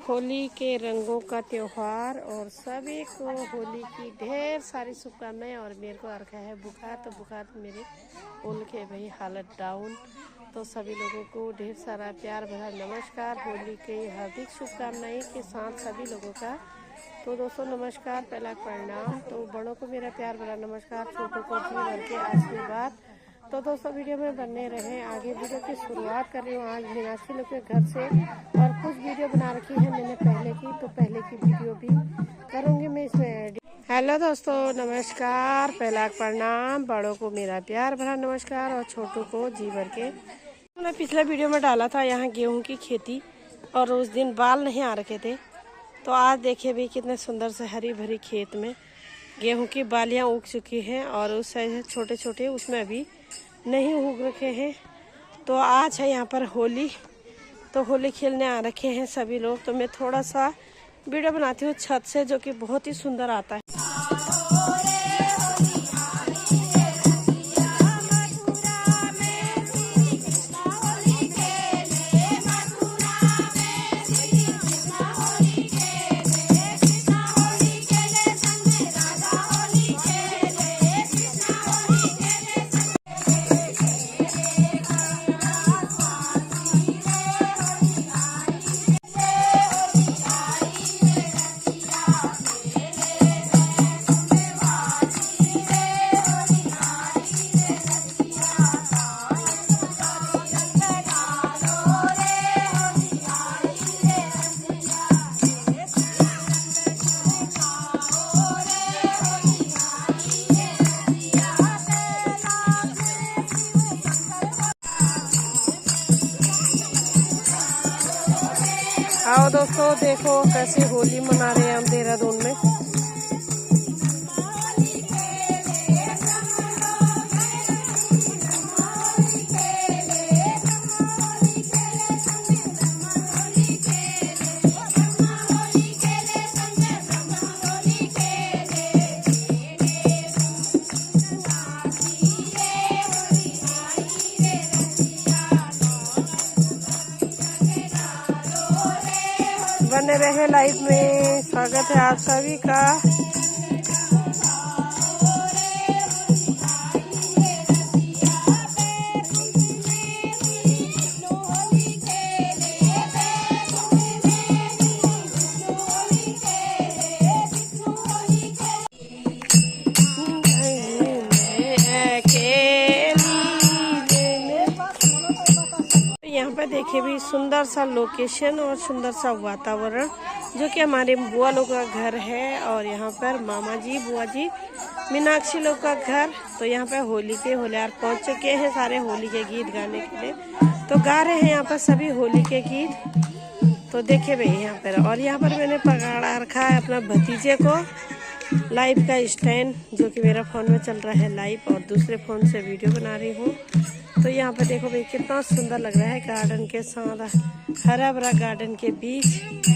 होली के रंगों का त्योहार और सभी को होली की ढेर सारी शुभकामनाएं। और मेरे को आ रखा है बुखार, तो बुखार मेरे बोल के भाई हालत डाउन। तो सभी लोगों को ढेर सारा प्यार भरा नमस्कार, होली के हार्दिक शुभकामनाएं के साथ सभी लोगों का। तो दोस्तों नमस्कार, पहला प्रणाम। तो बड़ों को मेरा प्यार भरा नमस्कार, छोटों को जी भर के आशीर्वाद। तो दोस्तों वीडियो में बने रहें। आगे वीडियो की शुरुआत कर रही हूँ आज मीनाक्षी लोग के घर से, और कुछ वीडियो बना रखी है मैंने पहले की, तो पहले की वीडियो भी करूँगी मैं इसमें एडिट। हेलो दोस्तों नमस्कार, पहला प्रणाम। बड़ों को मेरा प्यार भरा नमस्कार और छोटों को जी भर के। मैंने पिछले वीडियो में डाला था यहाँ गेहूँ की खेती, और उस दिन बाल नहीं आ रखे थे। तो आज देखिए भी कितने सुंदर से हरी भरी खेत में गेहूं की बालियां उग चुकी हैं, और उस साइड छोटे छोटे उसमें अभी नहीं उग रखे हैं। तो आज है यहाँ पर होली, तो होली खेलने आ रखे हैं सभी लोग। तो मैं थोड़ा सा वीडियो बनाती हूँ छत से, जो कि बहुत ही सुंदर आता है। आओ दोस्तों देखो कैसे होली मना रहे हैं हम देहरादून में। बने रहे लाइव में, स्वागत है आप सभी का। यहाँ पे देखिए भी सुंदर सा लोकेशन और सुंदर सा वातावरण, जो कि हमारे बुआ लोग का घर है। और यहाँ पर मामा जी, बुआ जी, मीनाक्षी लोग का घर। तो यहाँ पे होली के होलियार पहुँच चुके हैं सारे होली के गीत गाने के लिए। तो गा रहे हैं यहाँ पर सभी होली के गीत। तो देखिए भाई यहाँ पर, और यहाँ पर मैंने पकड़ा रखा है अपना भतीजे को लाइव का स्टैंड, जो कि मेरा फ़ोन में चल रहा है लाइव, और दूसरे फ़ोन से वीडियो बना रही हूँ। तो यहाँ पे देखो भाई कितना सुंदर लग रहा है गार्डन के साथ, हरा भरा गार्डन के बीच।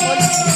होली